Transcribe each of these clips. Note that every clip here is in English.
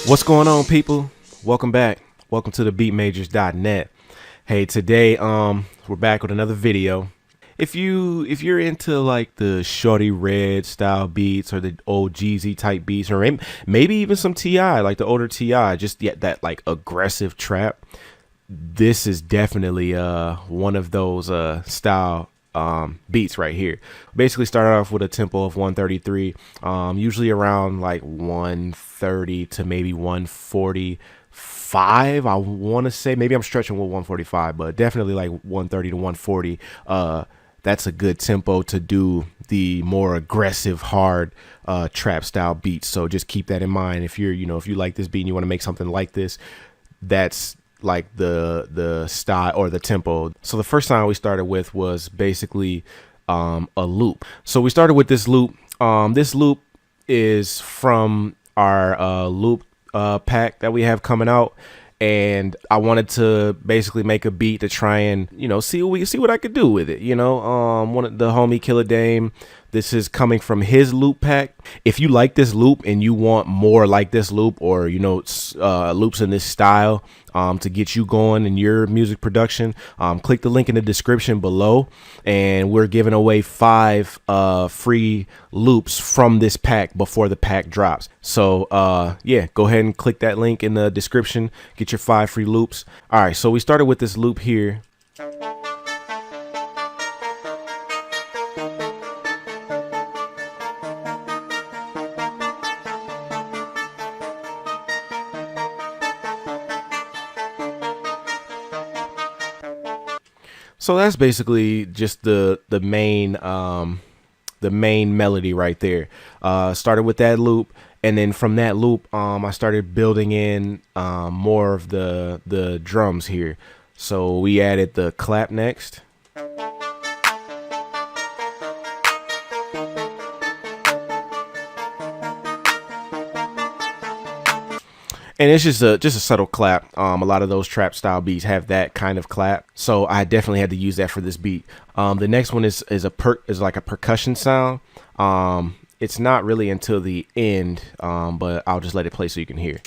What's going on, people? Welcome back. Welcome to the beatmajors.net. Hey, today we're back with another video. If you're into like the Shorty Red style beats or the old Jeezy type beats, or maybe even some T.I., like the older T.I., just that like aggressive trap, this is definitely one of those style beats right here. Basically started off with a tempo of 133, usually around like 130 to maybe 145. I want to say, maybe I'm stretching with 145, but definitely like 130 to 140. That's a good tempo to do the more aggressive, hard trap style beats. So just keep that in mind. If you're, if you like this beat and you want to make something like this, that's like the style or the tempo. So the first sound we started with was basically a loop. So we started with this loop. This loop is from our loop pack that we have coming out, and I wanted to basically make a beat to try and see what I could do with it. One of the homie Killer Dame. This is coming from his loop pack. If you like this loop and you want more like this loop, or loops in this style to get you going in your music production, click the link in the description below, and we're giving away 5 free loops from this pack before the pack drops. So yeah, go ahead and click that link in the description, get your 5 free loops. All right, so we started with this loop here. So that's basically just the main melody right there. Started with that loop, and then from that loop, I started building in more of the drums here. So we added the clap next. And it's just a subtle clap. A lot of those trap style beats have that kind of clap, so I definitely had to use that for this beat. The next one is like a percussion sound. It's not really until the end, but I'll just let it play so you can hear.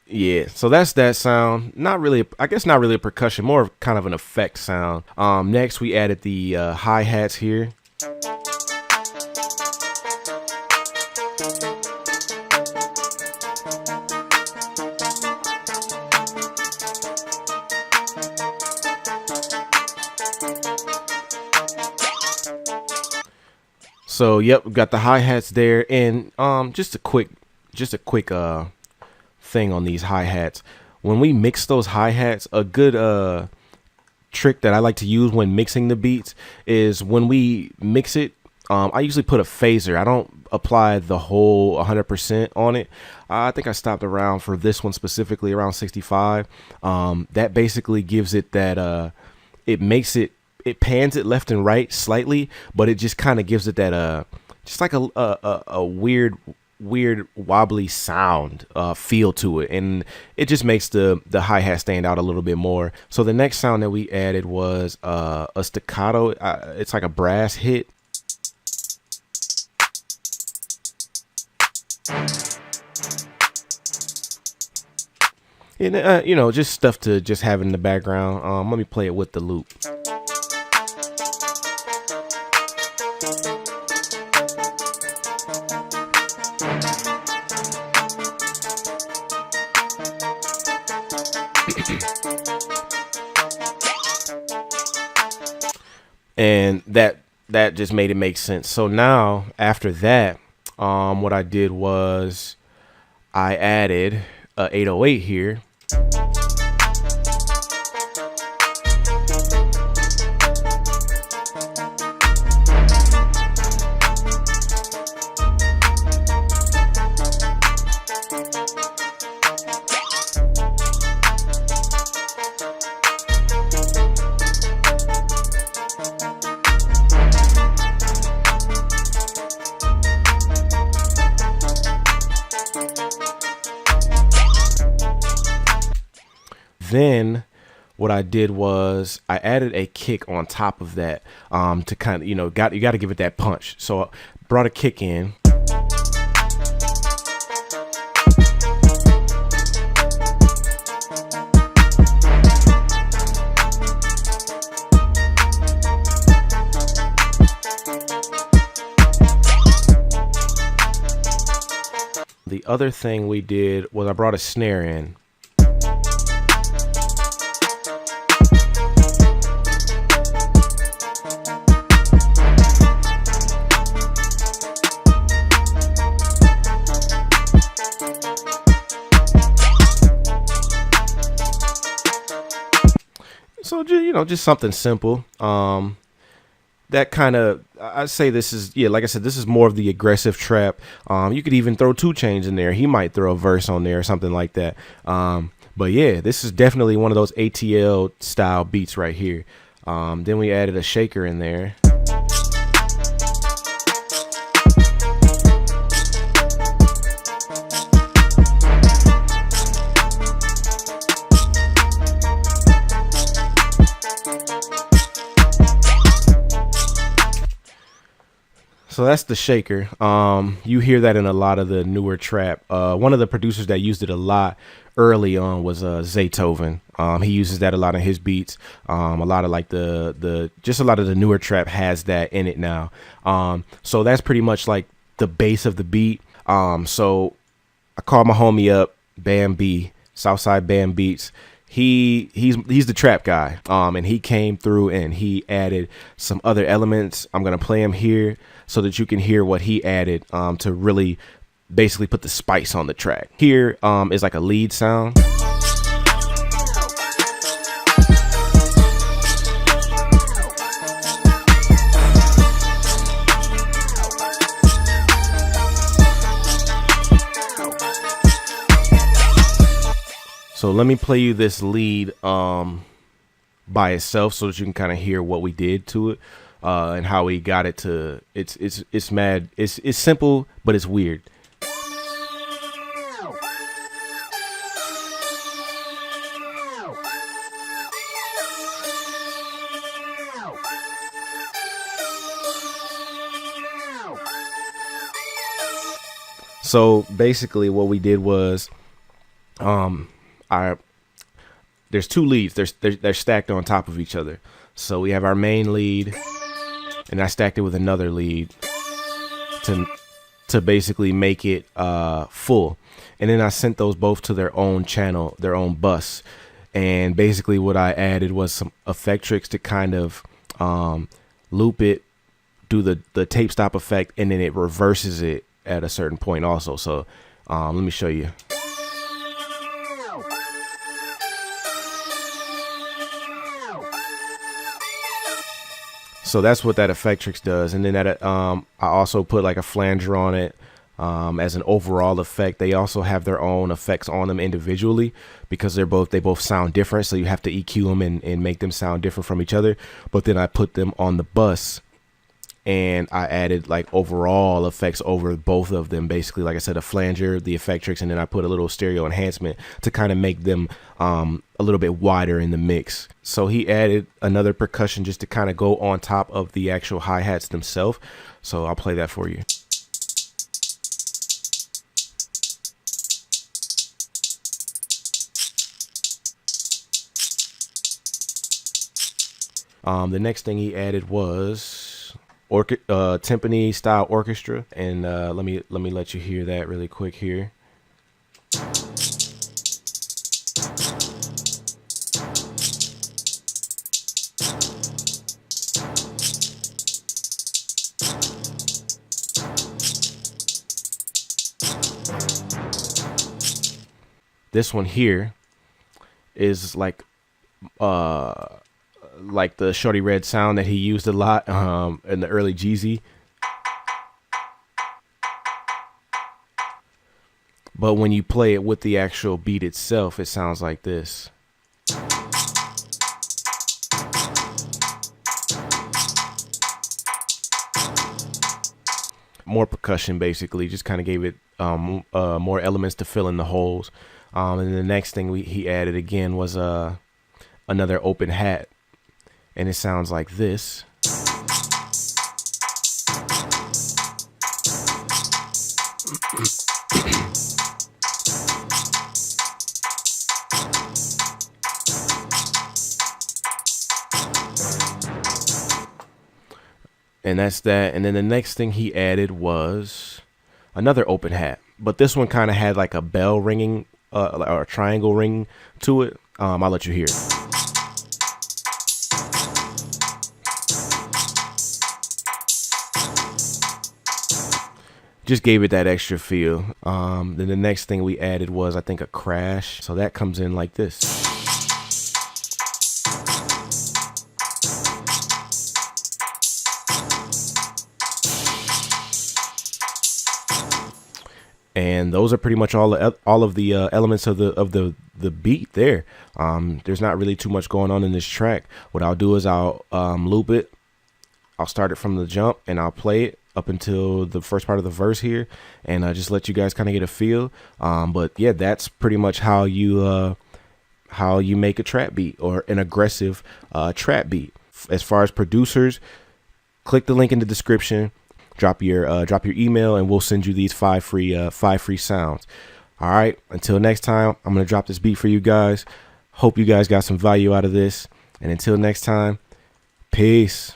Yeah, so that's that sound. Not really, I guess not really a percussion, more of kind of an effect sound. Next we added the hi-hats here. So yep, we got the hi-hats there, and just a quick thing on these hi-hats. When we mix those hi-hats, a good trick that I like to use when mixing the beats is when we mix it, I usually put a phaser. I don't apply the whole 100% on it. I think I stopped around, for this one specifically, around 65. That basically gives it that it pans it left and right slightly, but it just kind of gives it that just like a weird wobbly sound feel to it, and it just makes the hi-hat stand out a little bit more. So the next sound that we added was a staccato. It's like a brass hit. And just stuff to just have in the background. Let me play it with the loop. And that just made it make sense. So now after that, what I did was I added a 808 here. Then what I did was I added a kick on top of that to kind of, you got to give it that punch. So I brought a kick in. The other thing we did was I brought a snare in. So just something simple. That kind of, I say this is, like I said, this is more of the aggressive trap. You could even throw 2 Chainz in there. He might throw a verse on there or something like that. But yeah, this is definitely one of those ATL style beats right here. Then we added a shaker in there. So that's the shaker. You hear that in a lot of the newer trap. One of the producers that used it a lot early on was Zaytoven. He uses that a lot in his beats. A lot of like just a lot of the newer trap has that in it now. So that's pretty much like the base of the beat. So I called my homie up, Bam B, Southside Bam Beats. He's the trap guy. And he came through and he added some other elements. I'm gonna play him here so that you can hear what he added to really basically put the spice on the track. Here is like a lead sound. So let me play you this lead by itself so that you can kind of hear what we did to it and how we got it to. It's mad. It's simple, but it's weird. So basically, what we did was, there's 2 leads. They're stacked on top of each other. So we have our main lead, and I stacked it with another lead to basically make it full. And then I sent those both to their own channel, their own bus. And basically what I added was some effect tricks to kind of loop it, do the tape stop effect, and then it reverses it at a certain point also. So let me show you. So that's what that effect tricks does. And then that I also put like a flanger on it as an overall effect. They also have their own effects on them individually because they both sound different. So you have to EQ them and make them sound different from each other. But then I put them on the bus and I added like overall effects over both of them. Basically, like I said, a flanger, the effect tricks, and then I put a little stereo enhancement to kind of make them a little bit wider in the mix. So he added another percussion just to kind of go on top of the actual hi-hats themselves. So I'll play that for you. The next thing he added was timpani style orchestra, and let me let you hear that really quick here. This one here is like the Shorty Red sound that he used a lot in the early Jeezy. But when you play it with the actual beat itself, it sounds like this. more percussion, basically. Just kind of gave it more elements to fill in the holes. And the next thing he added again was another open hat, and it sounds like this. And that's that. And then the next thing he added was another open hat, but this one kind of had like a bell ringing or a triangle ring to it. I'll let you hear it. Just gave it that extra feel. Then the next thing we added was, I think, a crash. So that comes in like this. And those are pretty much all of the elements of the beat there. There's not really too much going on in this track. What I'll do is I'll loop it. I'll start it from the jump and I'll play it up until the first part of the verse here, and just let you guys kind of get a feel. But yeah, that's pretty much how you make a trap beat, or an aggressive trap beat. As far as producers, click the link in the description. Drop your email and we'll send you these five free sounds. All right, until next time, I'm gonna drop this beat for you guys. Hope you guys got some value out of this, and until next time, peace.